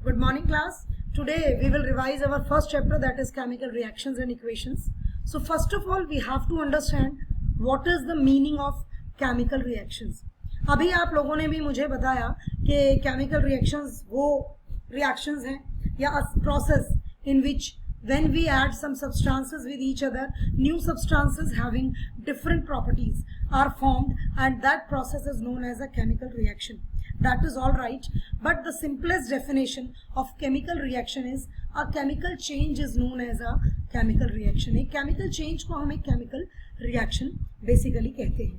Good morning class. Today we will revise our first chapter, that is chemical reactions and equations. So first of all we have to understand what is the meaning of chemical reactions. अभी आप लोगों ने भी मुझे बताया कि chemical reactions वो reactions हैं या process in which when we add some substances with each other, new substances having different properties are formed, and that process is known as a chemical reaction. That is all right, but the simplest definition of chemical reaction is a chemical change is known as a chemical reaction. एक chemical change को हम एक chemical reaction basically कहते हैं.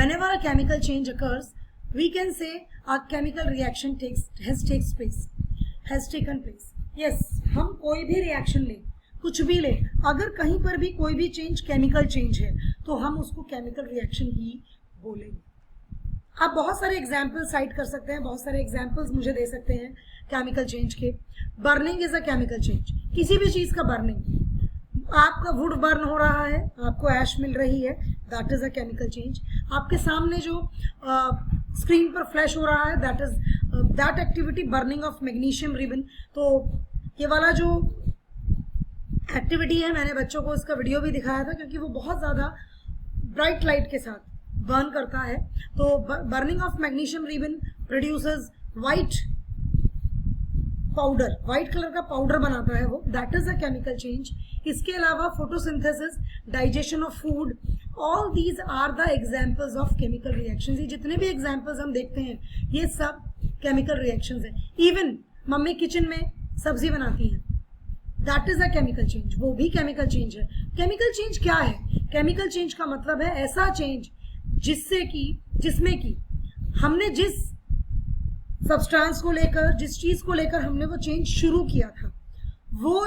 Whenever a chemical change occurs, we can say a chemical reaction has taken place. Yes, हम कोई भी reaction लें, कुछ भी लें, अगर कहीं पर भी कोई भी change chemical change है तो हम उसको chemical reaction ही बोलेंगे. आप बहुत सारे एग्जाम्पल साइट कर सकते हैं, बहुत सारे एग्जाम्पल्स मुझे दे सकते हैं केमिकल चेंज के. Burning is a chemical change, किसी भी चीज का बर्निंग. आपका वुड बर्न हो रहा है, आपको ऐश मिल रही है, that is a chemical change. आपके सामने जो स्क्रीन पर फ्लैश हो रहा है, that activity burning of magnesium ribbon. तो ये वाला जो एक्टिविटी है, मैंने बच्चों को इसका वीडियो भी दिखाया था क्योंकि वो बहुत ज्यादा ब्राइट लाइट के साथ बर्न करता है. तो burning of magnesium ribbon produces white powder, white colour का पाउडर बनाता है वो, that is a chemical change. इसके अलावा photosynthesis, digestion of food, all these are the examples of chemical reactions. ये जितने भी एग्जांपल्स हम देखते हैं ये सब केमिकल रिएक्शंस हैं. इवन मम्मी किचन में सब्जी बनाती है, that is a chemical change, वो भी केमिकल चेंज है. केमिकल चेंज क्या है? केमिकल चेंज का मतलब है ऐसा चेंज जिसमें कि हमने जिस सब्सटेंस को लेकर, जिस चीज को लेकर हमने वो चेंज शुरू किया था, वो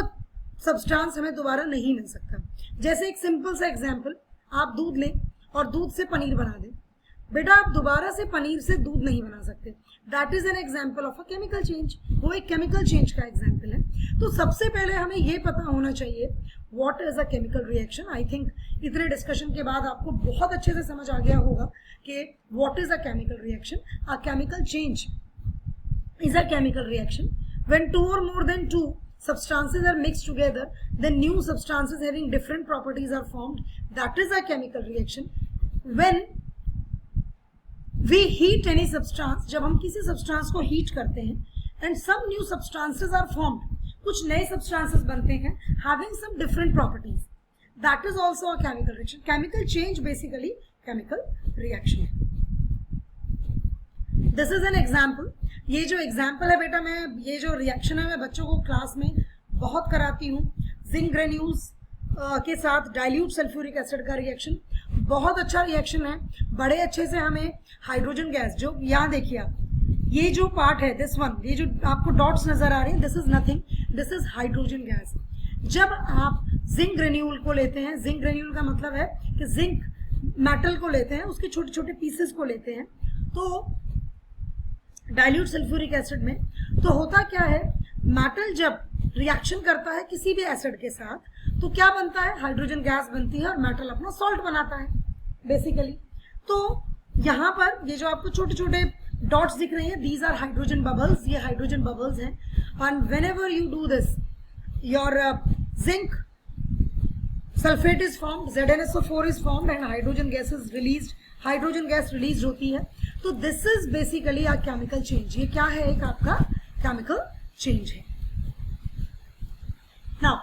सब्सटेंस हमें दोबारा नहीं मिल सकता. जैसे एक सिंपल सा एग्जांपल, आप दूध लें और दूध से पनीर बना दें. बेटा आप दोबारा से पनीर से दूध नहीं बना सकते. That is an example of a chemical change. वो एक केमिकल चेंज का एग्जाम्पल है. तो सबसे पहले हमें ये पता होना चाहिए what is a chemical reaction. I think इतने डिस्कशन के बाद आपको बहुत अच्छे से समझ आ गया होगा कि what is a chemical reaction. A chemical change is a chemical reaction when two or more than two substances are mixed together, then new substances having different properties are formed. That is a chemical reaction. When we heat any substance, जब हम किसी substance को heat करते हैं and some new substances are formed, कुछ नए substances बनते हैं having some different properties, that is also a chemical reaction. Chemical change basically chemical reaction. This is an example. ये जो एग्जाम्पल है बेटा, मैं ये जो रिएक्शन है मैं बच्चों को क्लास में बहुत कराती हूँ. जिंक ग्रेन्यूल्स के साथ डाइल्यूट सल्फ्यूरिक एसिड का रिएक्शन, बहुत अच्छा रिएक्शन है. बड़े अच्छे से हमें हाइड्रोजन गैस, जो यहाँ देखिए आप, ये जो पार्ट है दिस वन, ये जो आपको डॉट्स नजर आ रहे हैं, this is nothing, this is hydrogen gas. जब आप जिंक ग्रेन्यूल को लेते हैं, जिंक ग्रेन्यूल का मतलब है कि जिंक मेटल को लेते हैं, उसके छोटे छोटे पीसेस को लेते हैं, तो डाइल्यूट सल्फ्यूरिक एसिड में तो होता क्या है, मेटल जब रिएक्शन करता है किसी भी एसिड के साथ तो क्या बनता है, हाइड्रोजन गैस बनती है और मेटल अपना सॉल्ट बनाता है बेसिकली. तो यहाँ पर ये जो आपको छोटे छोटे डॉट्स दिख रहे हैं, दीज आर हाइड्रोजन बबल्स, ये हाइड्रोजन बबल्स हैं. And whenever you do this, your zinc sulphate is formed, ZnSO4 is formed and hydrogen gas is released, hydrogen gas release होती है. तो this is basically a chemical change. ये क्या है, एक आपका केमिकल चेंज है. Now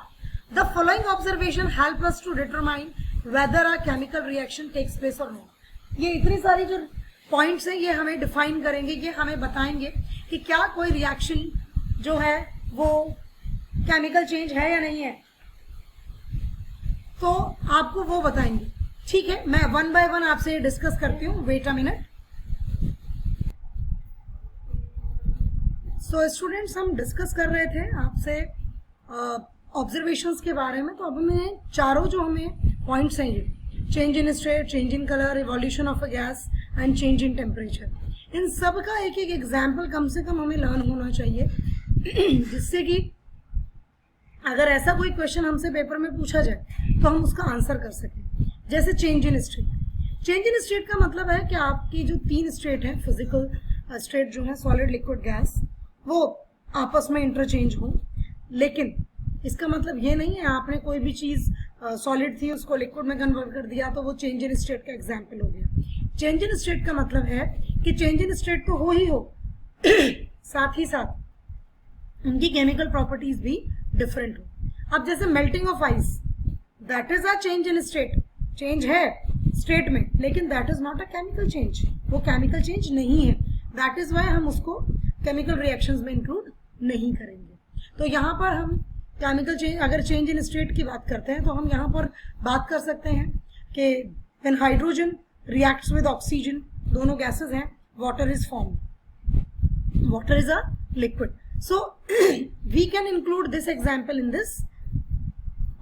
the following observation help us to determine whether a chemical reaction takes place और नॉट. ये इतनी सारी जो पॉइंट्स हैं ये हमें डिफाइन करेंगे, ये हमें बताएंगे कि क्या कोई रिएक्शन जो है वो केमिकल चेंज है या नहीं है, तो आपको वो बताएंगे. ठीक है, मैं वन बाय वन आपसे डिस्कस करती हूँ. Wait a minute. So students, हम डिस्कस कर रहे थे आपसे ऑब्जर्वेशंस के बारे में. तो अब मैं चारों जो हमें पॉइंट्स हैं, ये change in state, change in colour, evolution of a gas and change in temperature, इन सब का एक एक एग्जाम्पल कम से कम हमें लर्न होना चाहिए जिससे कि अगर ऐसा कोई क्वेश्चन हमसे पेपर में पूछा जाए तो हम उसका आंसर कर सकें. जैसे change in state. Change in state का मतलब है कि आपकी जो तीन स्टेट है, फिजिकल, स्टेट जो है सॉलिड लिक्विड गैस वो आपस में इंटरचेंज हो। लेकिन इसका मतलब ये नहीं है आपने कोई भी चीज सॉलिड थी उसको लिक्विड में कन्वर्ट कर दिया तो वो चेंज इन स्टेट का एग्जाम्पल हो गया। चेंज इन स्टेट का मतलब है कि चेंज इन स्टेट तो हो ही हो साथ ही साथ उनकी केमिकल प्रॉपर्टीज भी डिफरेंट हो। अब जैसे melting of ice, that is a change in state, change है स्टेट में, लेकिन that is not a chemical change, वो केमिकल चेंज नहीं है। दैट इज वाई हम उसको केमिकल रिएक्शंस में इंक्लूड नहीं करेंगे। तो यहाँ पर हम केमिकल चेंज, अगर चेंज इन स्टेट की बात करते हैं तो हम यहाँ पर बात कर सकते हैं कि when hydrogen reacts with oxygen, दोनों गैसेस हैं, water is formed, water is a liquid. So we can include this example in this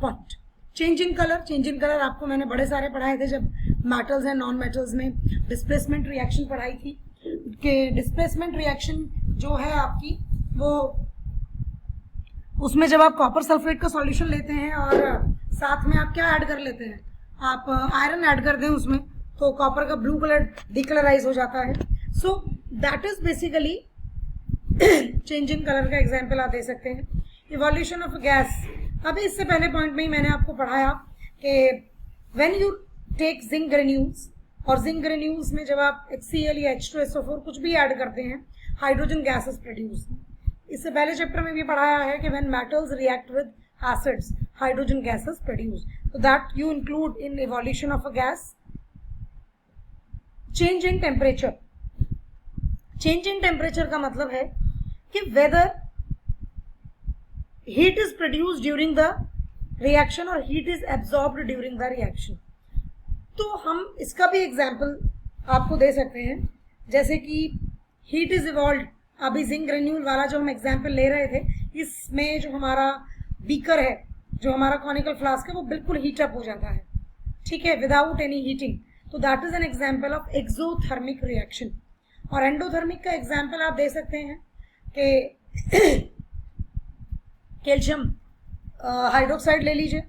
point. Change in colour, change in colour आपको मैंने बड़े सारे पढ़ाए थे जब मेटल्स एंड नॉन मेटल्स में डिस्प्लेसमेंट रिएक्शन पढ़ाई थी कि डिस्प्लेसमेंट रिएक्शन जो है आपकी वो, उसमें जब आप कॉपर सल्फेट का सॉल्यूशन लेते हैं और साथ में आप क्या ऐड कर लेते हैं, आप आयरन ऐड कर दें उसमें, तो कॉपर का ब्लू कलर डिकलराइज हो जाता है। So that is basically change in colour का एग्जाम्पल आप दे सकते हैं। इवोल्यूशन ऑफ गैस, अभी इससे पहले पॉइंट में ही मैंने आपको पढ़ाया कि when you take zinc granules, और जिंक ग्रेन्यूल्स में जब आप HCl या H2SO4 कुछ भी ऐड करते हैं, हाइड्रोजन गैसेस प्रोड्यूस। इससे पहले चैप्टर में भी पढ़ाया है कि when metals react with acids, hydrogen gases produce. So that you include in evolution of a gas. Change in temperature. Change in temperature का मतलब है कि whether heat is produced during the reaction or heat is absorbed during the reaction. तो हम इसका भी example आपको दे सकते हैं, जैसे कि heat is evolved। अभी जिंक ग्रेन्यूल वाला जो हम एग्जाम्पल ले रहे थे, इसमें जो हमारा बीकर है, जो हमारा कॉनिकल फ्लास्क है, वो बिल्कुल हीट अप हो जाता है, ठीक है, विदाउट एनी हीटिंग। तो that is an example of exothermic reaction. और एंडोथर्मिक का एग्जाम्पल आप दे सकते हैं कि कैल्शियम हाइड्रोक्साइड ले लीजिए,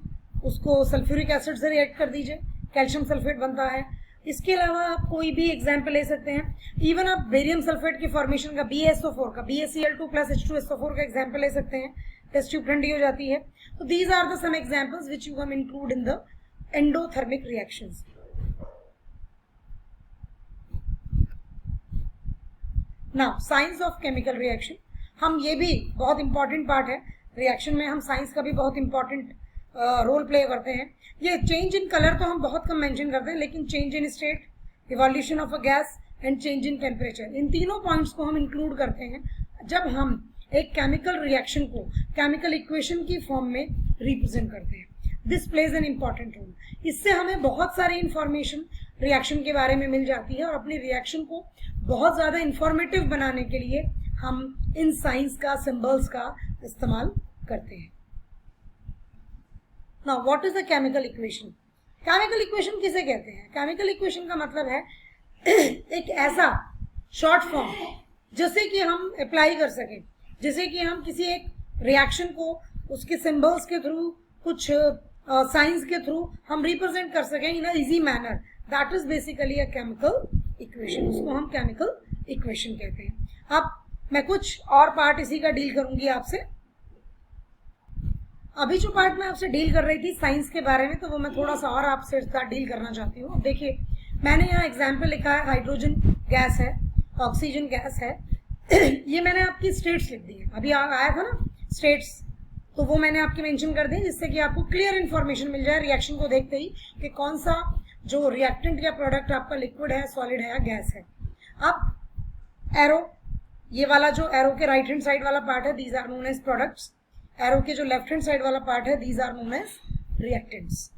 उसको सल्फ्यूरिक एसिड से रिएक्ट कर दीजिए, कैल्शियम सल्फेट बनता है। इसके अलावा आप कोई भी एग्जाम्पल ले सकते हैं। इवन आप बेरियम सल्फेट की फॉर्मेशन का BaSO4 का, BaCl2 प्लस H2SO4 का एग्जाम्पल ले सकते हैं। टेस्ट ट्यूब ठंडी हो जाती है। तो these are the some examples which you can include in the endothermic reactions. Now science of chemical reaction, हम ये भी बहुत इंपॉर्टेंट पार्ट है रिएक्शन में, हम साइंस का भी बहुत इंपॉर्टेंट रोल प्ले करते हैं। ये चेंज इन कलर तो हम बहुत कम मेंशन करते हैं, लेकिन change in state, evolution of a gas and change in temperature, इन तीनों पॉइंट्स को हम इंक्लूड करते हैं जब हम एक केमिकल रिएक्शन को केमिकल इक्वेशन की फॉर्म में रिप्रेजेंट करते हैं। This plays an important role. इससे हमें बहुत सारी इंफॉर्मेशन रिएक्शन के बारे में मिल जाती है और अपनी रिएक्शन को बहुत ज्यादा इंफॉर्मेटिव बनाने के लिए हम इन साइंस का, सिंबल्स का इस्तेमाल करते हैं। Now what is the chemical equation? Chemical equation किसे कहते हैं? केमिकल इक्वेशन का मतलब है एक ऐसा शॉर्ट फॉर्म जिसे कि हम अप्लाई कर सकें, जैसे कि हम किसी एक रिएक्शन को उसके सिंबल्स के थ्रू, कुछ साइंस के थ्रू हम रिप्रेजेंट कर सकें in a easy manner. That is basically a chemical equation, उसको हम केमिकल इक्वेशन कहते हैं। अब मैं कुछ और पार्ट इसी का डील करूंगी आपसे। अभी जो पार्ट मैं आपसे डील कर रही थी साइंस के बारे में, तो वो मैं थोड़ा सा और आपसे डील करना चाहती हूँ। देखिए, मैंने यहाँ एग्जाम्पल लिखा है, हाइड्रोजन गैस है, ऑक्सीजन गैस है। ये मैंने आपकी स्टेट्स लिख दी है, अभी आया था ना स्टेट्स, तो वो मैंने आपकी मेंशन कर दी जिससे कि आपको क्लियर इन्फॉर्मेशन मिल जाए रिएक्शन को देखते ही कि कौन सा जो रिएक्टेंट या प्रोडक्ट आपका लिक्विड है, सॉलिड है या गैस है। अब एरो, ये वाला जो एरो के राइट हैंड साइड वाला पार्ट है, these are known as products. Arrow के जो लेफ्ट हैंड साइड वाला पार्ट है, these are known as reactants.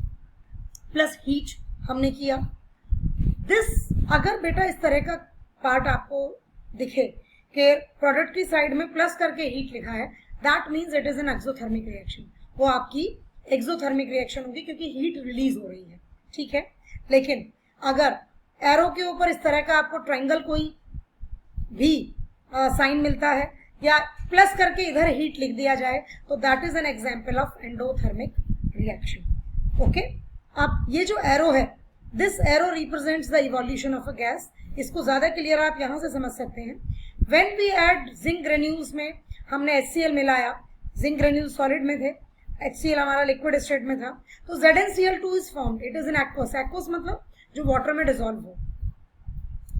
Plus heat हमने किया। दिस, अगर बेटा इस तरह का पार्ट आपको दिखे कि प्रोडक्ट की साइड में प्लस करके हीट लिखा है, that means it is an exothermic reaction. वो आपकी एक्सोथर्मिक रिएक्शन होगी क्योंकि हीट रिलीज हो रही है, ठीक है। लेकिन अगर एरो के ऊपर इस तरह का आपको ट्रायंगल कोई भी साइन मिलता है या प्लस करके इधर हीट लिख दिया जाए, तो that is an example of endothermic reaction. Okay, अब ये जो एरो है, this arrow represents the evolution of a gas. इसको ज्यादा क्लियर आप यहां से समझ सकते हैं when we add zinc granules में हमने HCl मिलाया, जिंक ग्रेन्यूल सॉलिड में थे, HCl हमारा लिक्विड स्टेट में था, तो ZnCl2 is formed, it is in aqueous, aqueous मतलब जो वाटर में डिसॉल्व हो,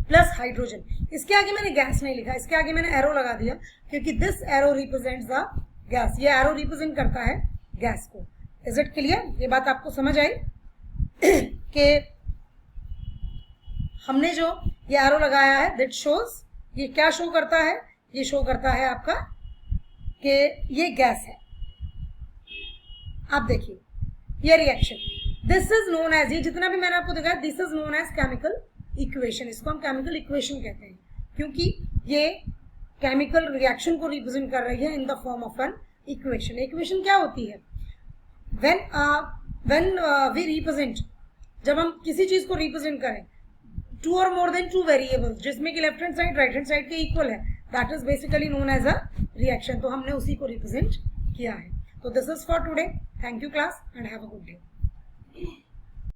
प्लस हाइड्रोजन। इसके आगे मैंने गैस नहीं लिखा, इसके आगे मैंने एरो लगा दिया क्योंकि this arrow represents the gas, ये एरो रिप्रेजेंट करता है गैस को। Is it clear? ये बात आपको समझ आई कि हमने जो ये एरो लगाया है दैट शोज, ये क्या शो करता है? ये शो करता है आपका कि ये गैस है। आप देखिए ये reaction, this is known as, ये जितना भी मैंने आपको दिखाया this is known as chemical equation. इसको हम केमिकल इक्वेशन कहते हैं क्योंकि ये केमिकल रिएक्शन को रिप्रेजेंट कर रही है in the form of an equation. Equation क्या होती है? व्हेन वी रिप्रेजेंट, जब हम किसी चीज को रिप्रेजेंट करें टू और मोर देन टू वेरिएबल्स जिसमें कि left hand side right hand side के इक्वल है, that is basically known as a reaction. तो हमने उसी को रिप्रेजेंट किया है। तो this is for today, thank you class and have a good day.